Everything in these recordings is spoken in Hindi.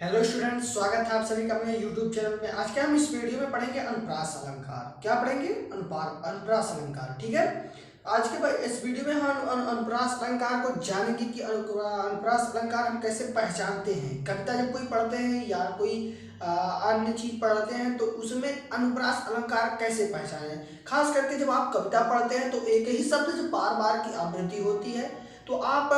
हेलो स्टूडेंट्स, स्वागत है आप सभी का अपने यूट्यूब चैनल में। आज के हम इस वीडियो में पढ़ेंगे अनुप्रास अलंकार। क्या पढ़ेंगे? अनुप्रास अलंकार। ठीक है। आज के इस वीडियो में हम अनुप्रास अलंकार को जानेंगे कि अनुप्रास अलंकार हम कैसे पहचानते हैं। कविता जब कोई पढ़ते हैं या कोई अन्य चीज पढ़ते हैं तो उसमें अनुप्रास अलंकार कैसे पहचाने। खास करके जब आप कविता पढ़ते हैं तो एक ही शब्द जो बार बार की आवृत्ति होती है तो आप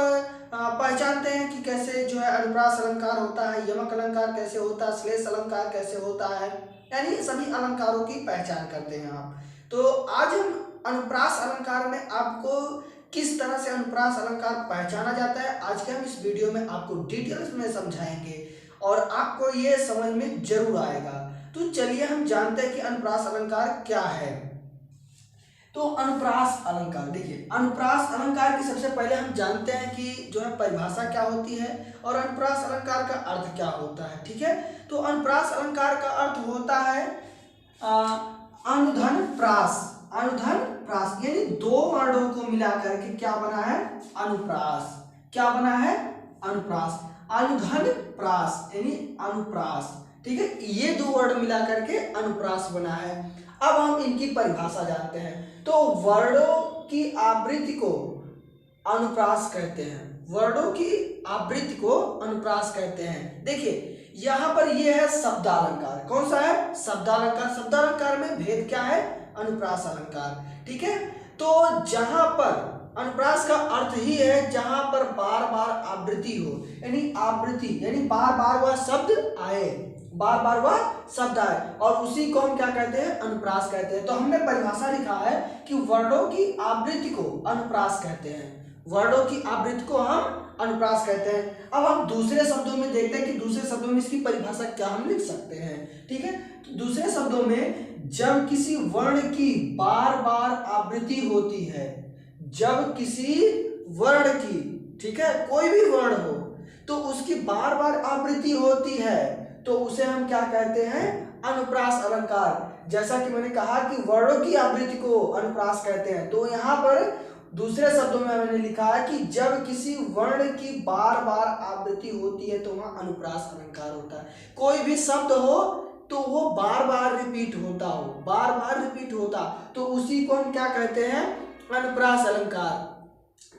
पहचानते हैं कि कैसे जो है अनुप्रास अलंकार होता है, यमक अलंकार कैसे होता है, श्लेष अलंकार कैसे होता है, यानी सभी अलंकारों की पहचान करते हैं आप। तो आज हम अनुप्रास अलंकार में आपको किस तरह से अनुप्रास अलंकार पहचाना जाता है, आज के हम इस वीडियो में आपको डिटेल्स में समझाएंगे और आपको ये समझ में जरूर आएगा। तो चलिए हम जानते हैं कि अनुप्रास अलंकार क्या है। तो अनुप्रास अलंकार, देखिए अनुप्रास अलंकार की सबसे पहले हम जानते हैं कि जो है परिभाषा क्या होती है और अनुप्रास अलंकार का अर्थ क्या होता है। ठीक है। तो अनुप्रास अलंकार का अर्थ होता है अनुधन प्रास। अनुधन प्रास यानी दो वर्णों को मिलाकर के क्या बना है? अनुप्रास। क्या बना है? अनुप्रास। अनुधन प्रास यानी अनुप्रास। ठीक है। ये दो वर्ड मिलाकर के अनुप्रास बना है। अब हम इनकी परिभाषा जानते हैं। तो वर्णों की आवृत्ति को अनुप्रास कहते हैं। वर्णों की आवृत्ति को अनुप्रास कहते हैं। देखिए यहां पर ये है शब्दालंकार। कौन सा है? शब्दालंकार। शब्दालंकार में भेद क्या है? अनुप्रास अलंकार। ठीक है। तो जहां पर अनुप्रास का अर्थ ही है जहां पर बार बार आवृत्ति हो, यानी आवृत्ति यानी बार बार वह शब्द आए, बार बार वह शब्द आए, और उसी को हम क्या कहते हैं? अनुप्रास कहते हैं। तो हमने परिभाषा लिखा है कि वर्णों की आवृत्ति को अनुप्रास कहते हैं। वर्णों की आवृत्ति को हम अनुप्रास कहते हैं। अब हम दूसरे शब्दों में देखते हैं कि दूसरे शब्दों में इसकी परिभाषा क्या हम लिख सकते हैं। ठीक है। तो दूसरे शब्दों में जब किसी वर्ण की बार बार आवृत्ति होती है, जब किसी वर्ण की, ठीक है, कोई भी वर्ण हो तो उसकी बार बार आवृत्ति होती है तो उसे हम क्या कहते हैं? अनुप्रास अलंकार। जैसा कि मैंने कहा कि वर्णों की आवृत्ति को अनुप्रास कहते हैं, तो यहाँ पर दूसरे शब्दों में मैंने लिखा है कि जब किसी वर्ण की बार बार आवृत्ति होती है तो वहां अनुप्रास अलंकार होता है। कोई भी शब्द हो तो वो बार बार रिपीट होता हो, बार बार रिपीट होता, तो उसी को हम क्या कहते हैं? अनुप्रास अलंकार।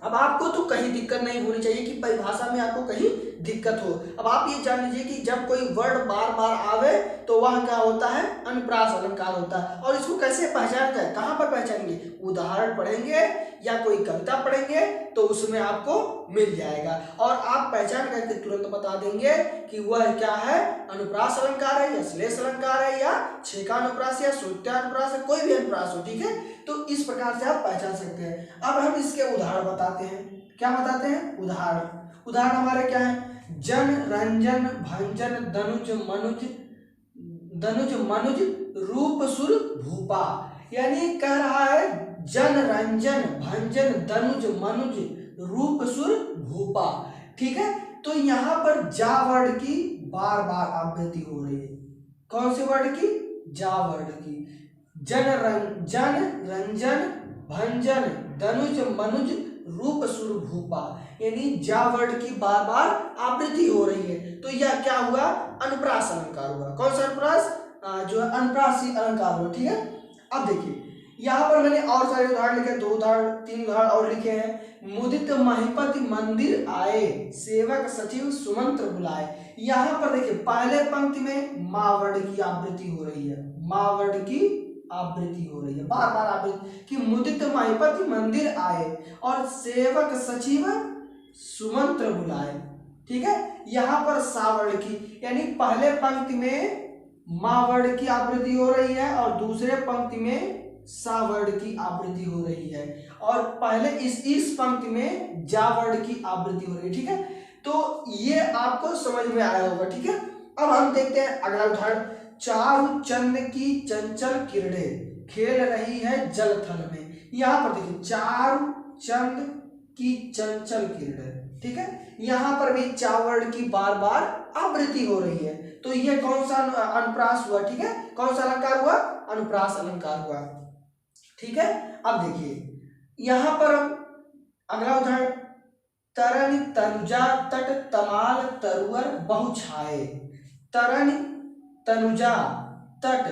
अब आपको तो कहीं दिक्कत नहीं होनी चाहिए कि परिभाषा में आपको कहीं दिक्कत हो। अब आप ये जान लीजिए कि जब कोई वर्ड बार बार आवे तो वह क्या होता है? अनुप्रास अलंकार होता है। और इसको कैसे पहचानते हैं? कहाँ पर पहचानेंगे? उदाहरण पढ़ेंगे या कोई कविता पढ़ेंगे तो उसमें आपको मिल जाएगा और आप पहचान करके तुरंत बता देंगे कि वह क्या है? अनुप्रास अलंकार है या श्लेष अलंकार है या छेकानुप्रास या श्रुत्यानुप्रास है, कोई भी अनुप्रास हो। ठीक है। तो इस प्रकार से आप पहचान सकते हैं। अब हम इसके उदाहरण बताते हैं। क्या बताते हैं? उदाहरण। उदाहरण हमारे क्या है? जन रंजन भंजन दनुज मनुज रूप सुर भूपा। यानी कह रहा है जन रंजन भंजन दनुज मनुज रूप सुर भूपा। ठीक है। तो यहां पर जा वर्ड की बार बार आवृत्ति हो रही है। कौन सी वर्ड की? जा वर्ड की। जन रंजन भंजन दनुज मनुज रूप सुर भूपा, यानी जा वर्ड की बार बार आवृत्ति हो रही है तो यह क्या हुआ? अनुप्रास अलंकार हुआ। कौन सा अनुप्रास? जो है अनुप्रासी अलंकार हुआ। ठीक है। अब देखिए यहाँ पर मैंने और सारे उदाहरण लिखे, 2 उदाहरण 3 उदाहरण और लिखे हैं। मुदित महिपति मंदिर आए, सेवक सचिव सुमंत्र बुलाए। यहाँ पर देखिए पहले पंक्ति में माँ वर्ड की आवृत्ति हो रही है, माँ वर्ड की आवृत्ति हो रही है, बार बार आवृत्ति कि मुदित महिपति मंदिर आए और सेवक सचिव सुमंत्र बुलाए। ठीक है। यहाँ पर सा वर्ड की, यानी पहले पंक्ति में माँ वर्ड की आवृत्ति हो रही है और दूसरे पंक्ति में सा वर्ड की आवृत्ति हो रही है और पहले इस पंक्ति में जा वर्ड की आवृत्ति हो रही है। ठीक है। तो ये आपको समझ में आया होगा। ठीक है। अब हम देखते हैं अगला उदाहरण। चारु चंद की चंचल किरणें खेल रही है जल थल में। यहां पर देखिए चारु चंद की चंचल किरणें। ठीक है। यहां पर भी चा वर्ड की बार बार आवृत्ति हो रही है तो ये कौन सा अनुप्रास हुआ? ठीक है। कौन सा अलंकार हुआ? अनुप्रास अलंकार हुआ। ठीक है। अब देखिए यहां पर अगला उदाहरण, तरन तनुजा तट तमाल तरुअर बहु छाए। तरन, तनुजा, तट,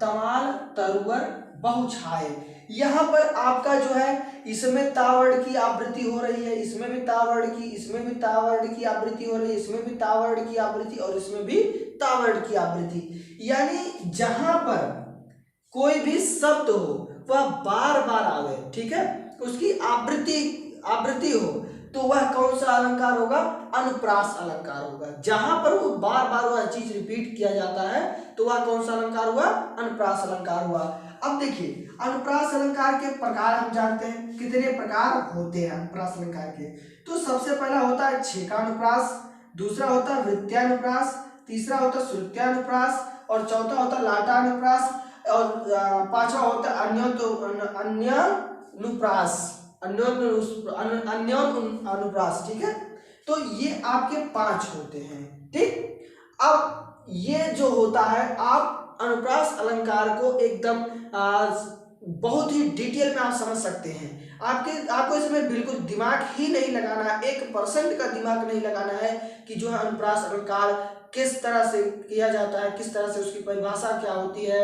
तमाल, तरुवर, बहुछाए। यहाँ पर आपका जो है इसमें ता वर्ण की आवृत्ति हो रही है, इसमें भी ता वर्ण की, इसमें भी ता वर्ण की आवृत्ति हो रही है, इसमें भी ता वर्ण की आवृत्ति और इसमें भी ता वर्ण की आवृत्ति। यानी जहां पर कोई भी शब्द हो वह बार बार आवे, ठीक है, उसकी आवृत्ति हो, तो वह कौन सा अलंकार होगा? अनुप्रास अलंकार होगा। जहां पर वो बार बार वह चीज रिपीट किया जाता है तो वह कौन सा अलंकार हुआ? अनुप्रास अलंकार हुआ। अब देखिए अनुप्रास अलंकार के प्रकार हम जानते हैं, कितने प्रकार होते हैं अनुप्रास अलंकार के। तो सबसे पहला होता है छेकानुप्रास, दूसरा होता है वृत्त्यानुप्रास, तीसरा होता है श्रुत्यानुप्रास और चौथा होता है लाटानुप्रास और पांचवा होता है अन्योनुप्रास, ठीक है। तो ये आपके 5 होते हैं, ठीक। अब ये जो होता है आप अनुप्रास अलंकार को एकदम बहुत ही डिटेल में आप समझ सकते हैं। आपको इसमें बिल्कुल दिमाग ही नहीं लगाना है, 1% का दिमाग नहीं लगाना है कि जो है अनुप्रास अलंकार किस तरह से किया जाता है, किस तरह से उसकी परिभाषा क्या होती है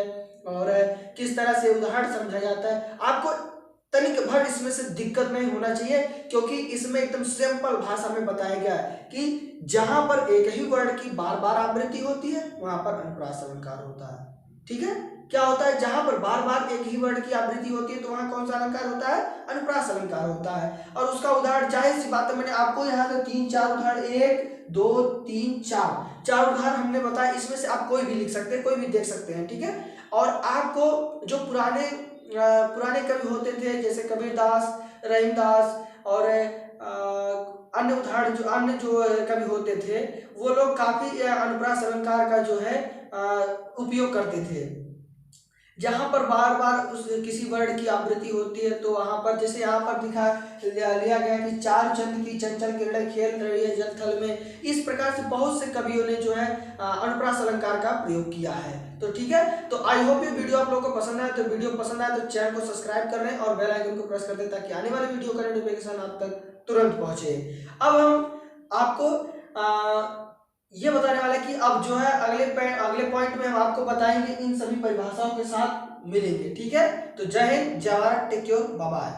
और किस तरह से उदाहरण समझा जाता है। आपको तनिक भर इसमें से दिक्कत नहीं होना चाहिए, क्योंकि इसमें एकदम सिंपल भाषा में बताया गया है कि जहां पर एक ही वर्ण की बार बार आवृत्ति होती है वहां पर अनुप्रास अलंकार होता है, ठीक है। क्या होता है? जहां पर बार बार एक ही वर्ण की आवृत्ति होती है तो वहां कौन सा अलंकार होता है? अनुप्रास अलंकार होता है। और उसका उदाहरण जाहिर सी बात है, मैंने आपको यहाँ से 3-4 उदाहरण 1 2 3 4 उदाहरण हमने बताया, इसमें से आप कोई भी लिख सकते हैं, कोई भी देख सकते हैं, ठीक है। और आपको जो पुराने कवि होते थे जैसे कबीरदास, रहीमदास और अन्य उदाहरण जो कवि होते थे वो लोग काफी अनुप्रास अलंकार का जो है उपयोग करते थे। जहां पर बार बार किसी वर्ण की आवृत्ति होती है तो वहां पर जैसे यहाँ पर लिया गया कि चार चंद की चंचल किरणें खेल रही है जल थल में। इस प्रकार से बहुत से कवियों ने जो है अनुप्रास अलंकार का प्रयोग किया है। तो ठीक है, तो आई होप ये वीडियो आप लोगों को पसंद आए। तो वीडियो पसंद आए तो चैनल को सब्सक्राइब कर लें और बेल आइकन को प्रेस कर दें ताकि आने वाले वीडियो का नोटिफिकेशन आप तक तुरंत पहुंचे। अब हम आपको ये बताने वाला है कि अब जो है अगले पॉइंट में हम आपको बताएंगे, इन सभी परिभाषाओं के साथ मिलेंगे, ठीक है। तो जय हिंद, जय Bharat, take care, bye bye.